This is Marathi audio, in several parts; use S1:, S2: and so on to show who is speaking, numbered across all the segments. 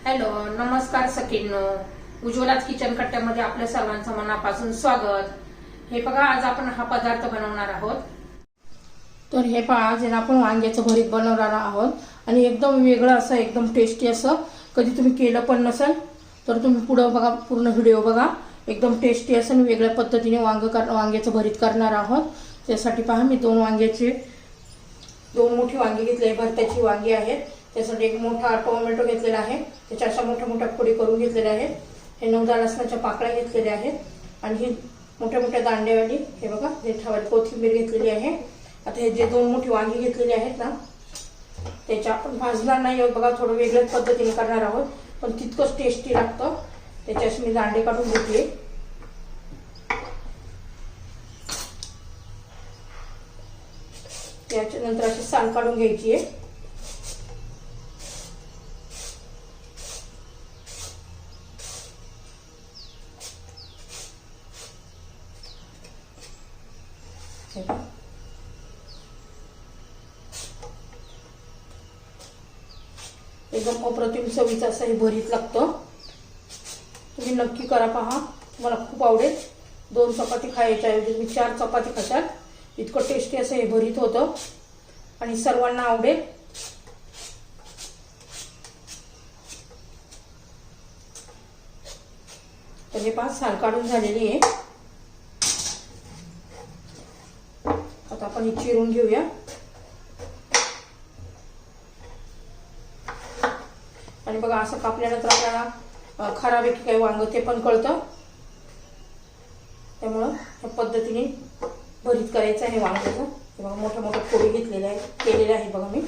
S1: हॅलो, नमस्कार सखींनो. उज्ज्वलाच किचन कट्ट्यामध्ये आपल्या सर्वांचं मनापासून स्वागत. हे बघा, आज आपण हा पदार्थ बनवणार आहोत. तर हे पहा, आज आपण वांग्याचं भरीत बनवणार आहोत आणि एकदम वेगळं असं, एकदम टेस्टी असं. कधी तुम्ही केलं पण नसेल तर तुम्ही पुढे बघा, पूर्ण व्हिडिओ बघा. एकदम टेस्टी असं आणि वेगळ्या पद्धतीने वांग्याचं भरीत करणार आहोत. त्यासाठी पहा, मी दोन मोठी वांगी घेतली, भरत्याची वांगी आहेत. त्यासाठी एक मोठा टोमॅटो घेतलेला आहे, त्याच्या अशा मोठ्या मोठ्या फोडी करून घेतलेल्या आहेत. हे 9-10 लसणाच्या पाकळ्या घेतलेल्या आहेत आणि ही मोठ्या मोठ्या दांडेवाली हे बघा देठावाली कोथिंबीर घेतलेली आहे. आता हे जे दोन मोठी वांगी घेतलेली आहेत ना, त्याच्या आपण भाजणार नाही बघा, थोडं वेगळ्याच पद्धतीने करणार आहोत, पण तितकंच टेस्टी लागतं. त्याच्याशी मी दांडे काढून घेतले. त्याच्यानंतर अशी साल काढून घ्यायची आहे. एकदम अप्रतिम चवीचं असं हे भरीत लागतं. तुम्ही नक्की करा, पहा, मला खूप आवडेल. 2 चपाती खायच्या ऐवजी तुम्ही 4 चपाती खाशाल, इतकं टेस्टी असं हे भरीत होतं आणि सर्वांना आवडेल. तर हे पहा, साल काढून झालेली आहे. आता आपण हे चिरून घेऊया आणि बघा, असं कापल्यानंतर आपल्याला खराब आहे की काही वांग ते पण कळतं. त्यामुळं या पद्धतीने भरीत करायचं आहे वांग्याचं. बघा, मोठ्या मोठ्या फोडी घेतलेल्या आहेत, केलेल्या आहेत बघा मी.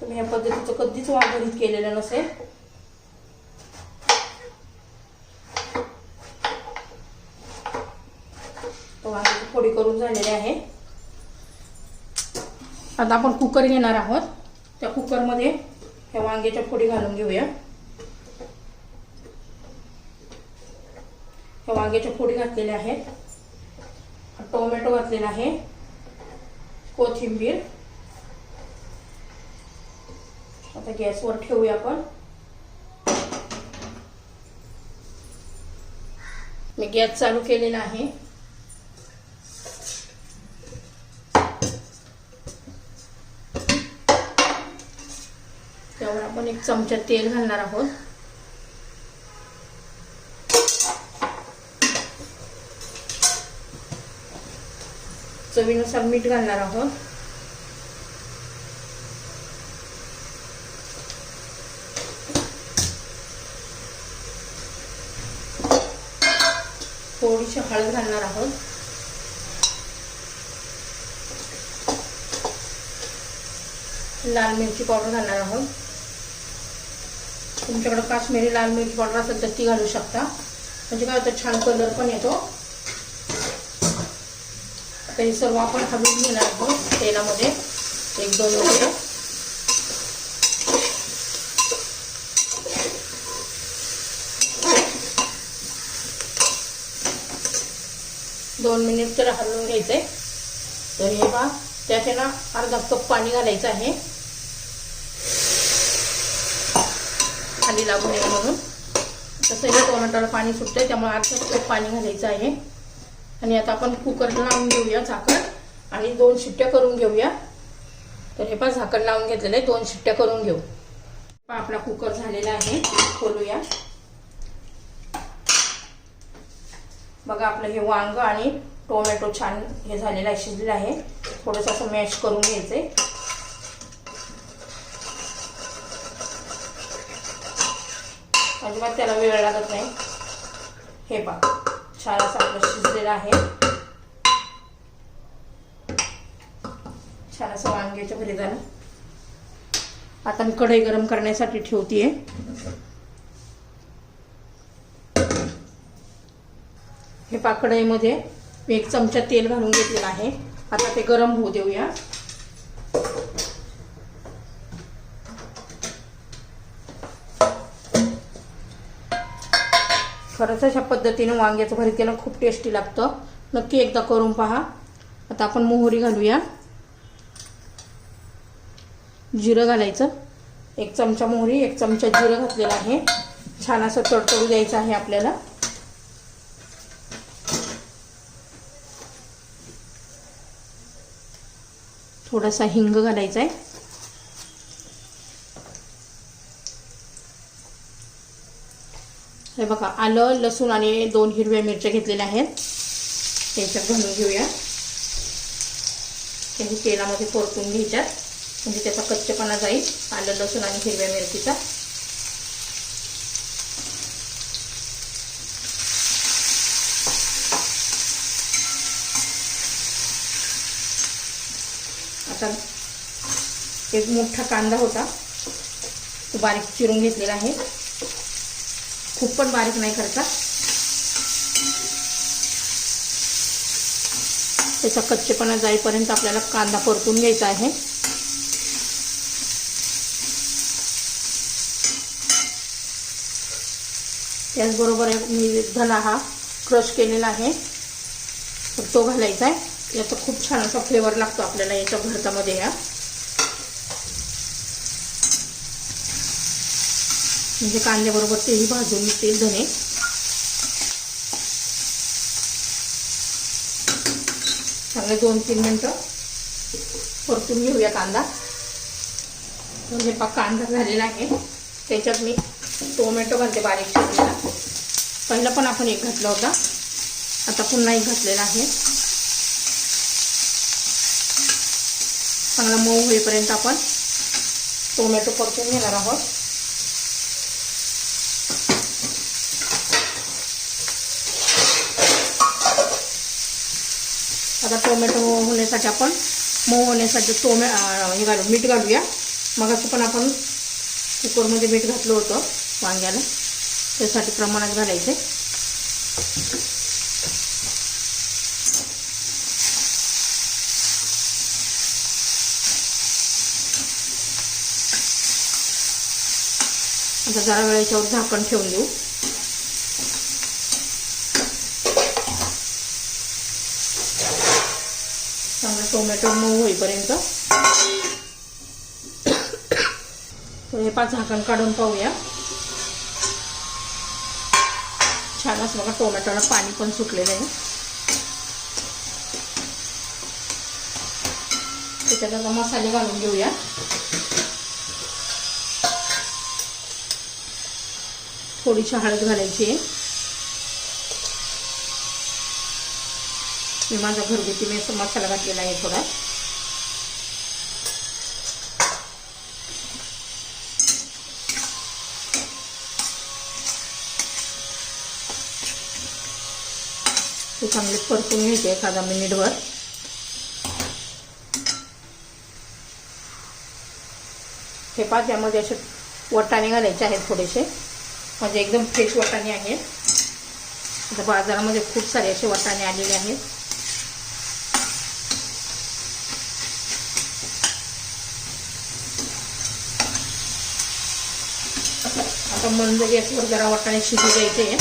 S1: तुम्ही या पद्धतीचं कधीच भरीत केलेलं नसेल. वांग्याची फोडी करून झालेली आहे. आता आपण कुकर घेणार आहोत. त्या कुकरमध्ये ह्या वांग्याच्या फोडी घालून घेऊया. ह्या वांग्याच्या फोडी घातलेल्या आहेत, टोमॅटो घातलेला आहे, कोथिंबीर. आता गॅसवर ठेवूया आपण. मी गॅस चालू केलेला आहे. त्यावर आपण 1 चमचा तेल घालणार आहोत. चवीनुसार मीठ घालणार आहोत. थोडीशी हळद घालणार आहोत. लाल मिरची पावडर घालणार आहोत. तुमच्याकडे काश्मीरी लाल मिरची पावडर असेल तर ती घालू शकता, म्हणजे काय होतं, छान कलर पण येतो. आता हे सर्व आपण हलवून घेणार आहोत तेलामध्ये 1-2 मिनिटे. दोन मिनिट तर हलवून घ्यायचंय. तर हे पहा, त्याचे ना अर्धा कप पाणी घालायचं आहे, खाली लागू नये म्हणून. तसं हे टोमॅटोला पाणी सुटतंय, त्यामुळे अर्धा कप पाणी घालायचं आहे. आणि आता आपण कुकर लावून घेऊया झाकण आणि 2 शिट्ट्या करून घेऊया. तर हे पहा, झाकण लावून घेतलेलं आहे, 2 शिट्ट्या करून घेऊ. आपला कुकर झालेला आहे, खोलूया. बघा, आपलं हे वांग आणि टोमॅटो छान हे झालेलं आहे, शिजलेलं आहे. थोडंसं असं मॅश करून घ्यायचंय. अजिबात त्याला वेळ लागत नाही. हे पहा, छान असं आपलं शिजलेलं आहे. छान असं वांग्याच्या भरीत झालं. आता मी कढई गरम करण्यासाठी ठेवतीये. हे पहा, कढईमध्ये मी 1 चमचा तेल घालून घेतलेलं आहे. आता ते गरम होऊ देऊया. खरंच अशा पद्धतीने वांग्याचं भरीत केलं खूप टेस्टी लागतं. नक्की एकदा करून पहा. आता आपण मोहरी घालूया. जिरं घालायचं. 1 चमचा मोहरी, 1 चमचा जिरं घातलेलं आहे. छान असं तडतडू द्यायचं आहे आपल्याला. थोडासा हिंग घालायचा आहे. हे बघा, आलं, लसूण आणि 2 हिरव्या मिरच्या घेतलेल्या आहेत. त्याच्यात घालून घेऊया. हे तेलामध्ये परतून घ्यायच्यात म्हणजे त्याचा कच्चेपणा जाईल. आलं, लसूण आणि हिरव्या मिरचीचा. आता एक मोठा कांदा होता, तो बारीक चिरून घेतलेला आहे. खूप पण बारीक नाही करायचा. त्याचा कच्चेपणा जाईपर्यंत आपल्याला कांदा परतून घ्यायचा आहे. त्याचबरोबर मी धना हा क्रश केलेला आहे, तर तो घालायचा आहे. याचा खूप छान असा फ्लेवर लागतो आपल्याला याच्या भरतामध्ये. या म्हणजे कांद्याबरोबर तेही भाजून निघतील धने. चांगले 2-3 मिनिटं परतून घेऊया कांदा. म्हणजे कांदा झालेला आहे. त्याच्यात मी टोमॅटो घालते बारीक चिरलेला. पहिला पण आपण एक घातला होता, आता पुन्हा एक घातलेला आहे. चांगला मऊ होईपर्यंत आपण टोमॅटो परतून घेणार आहोत. आता टोमॅटो होण्यासाठी आपण मऊ होण्यासाठी हे घालू, मीठ घालूया. मगाशी पण आपण कुकरमध्ये मीठ घातलं होतं वांग्याला, त्यासाठी प्रमाणात घालायचे. आता जरा वेळ याच्यावर झाकण ठेवून देऊ. चांगला टोमॅटो मऊ होईपर्यंत. हे 5 झाकण काढून पाहूया. छान असं बघा, टोमॅटोला पाणी पण सुटलेलं आहे. त्याच्यात आता मसाले घालून घेऊया. थोडीशी हळद घालायची आहे. मी माझा घरगुती मसाला घातलेला आहे थोडा. ते चांगले परतून घ्यायचे 1 मिनिटभर. हे पाच यामध्ये असे वाटाणे घालायचे आहेत थोडेसे, म्हणजे एकदम फ्रेश वाटाणे आहेत. आता बाजारामध्ये खूप सारे असे वाटाणे आलेले आहेत. आता मंद गॅसवर जरा वाटाणे शिजू द्यायचे.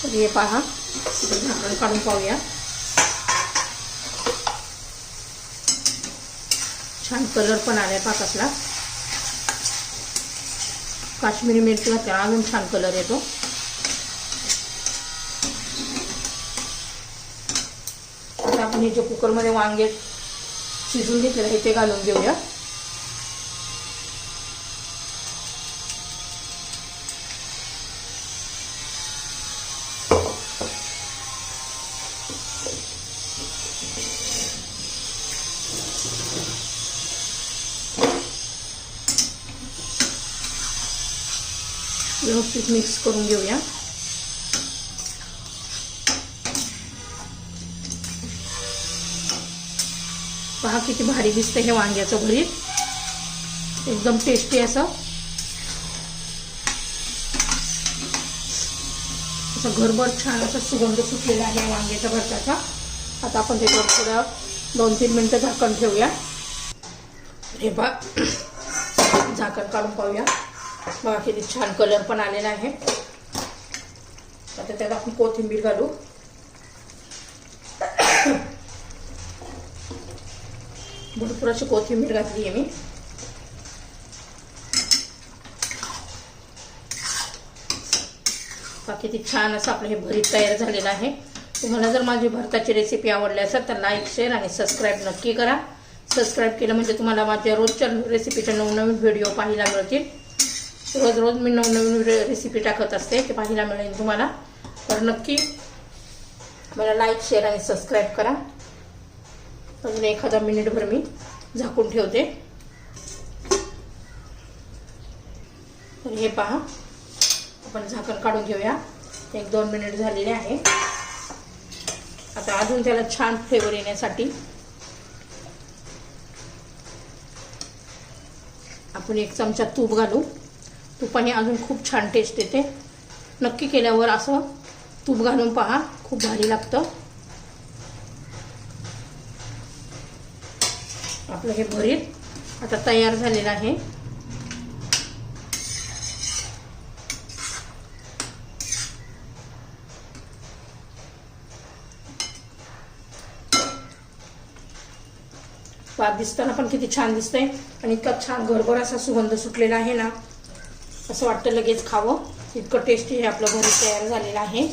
S1: हे पहा, झाकण काढून पाहूया. छान कलर पण आलाय पाकातला. काश्मीरी मिरची घातल्यावर अजून छान कलर येतो. आता आपण हे जे कुकरमध्ये वांगे शिजून घेतलेले आहे ते घालून घेऊया. व्यवस्थित मिक्स करून घेऊया. पहा किती भारी दिसते हे वांग्याचं भरीत, एकदम टेस्टी असं. असं घरभर छान असा सुगंध सुटलेला आहे वांग्याच्या भरताचा. आता आपण त्याच्यावर थोडं 2-3 मिनटं झाकण ठेवूया. हे बघा झाकण काढून पाहूया. बघा किती छान कलर पण आलेला आहे. आता त्यात आपण कोथिंबीर घालू. भरपूर अशी कोथिंबीर घातली आहे मी. किती छान असं आपलं हे भरीत तयार झालेलं आहे. तुम्हाला जर माझी भरताची रेसिपी आवडली असेल तर लाईक, शेअर आणि सबस्क्राईब नक्की करा. सबस्क्राईब केलं म्हणजे तुम्हाला माझ्या रोजच्या रेसिपीच्या नवनवीन व्हिडिओ पाहायला मिळतील. रोज मी नवनवीन रेसिपी टाकत असते, ते पाहायला मिळेल तुम्हाला. तर नक्की मला लाईक, शेअर आणि सबस्क्राईब करा. अजून एखादा मिनिटभर मी झाकून ठेवते. तर हे पहा आपण झाकण काढून घेऊया. 1-2 मिनिट झालेले आहे. आता अजून त्याला छान फ्लेवर येण्यासाठी आपण 1 चमचा तूप घालू. तुपाने अजून खूप छान टेस्ट येते. नक्की केल्यावर असं तूप घालून पहा, खूप भारी लागतं. आपलं हे भरीत आता तयार झालेलं आहे. दिसताना पण किती छान दिसतंय आणि इतका छान घरभर असा सुगंध सुटलेला आहे ना, असं वाटतं लगेच खावं. इतकं टेस्टी हे आपलं भरीत तयार झालेलं आहे.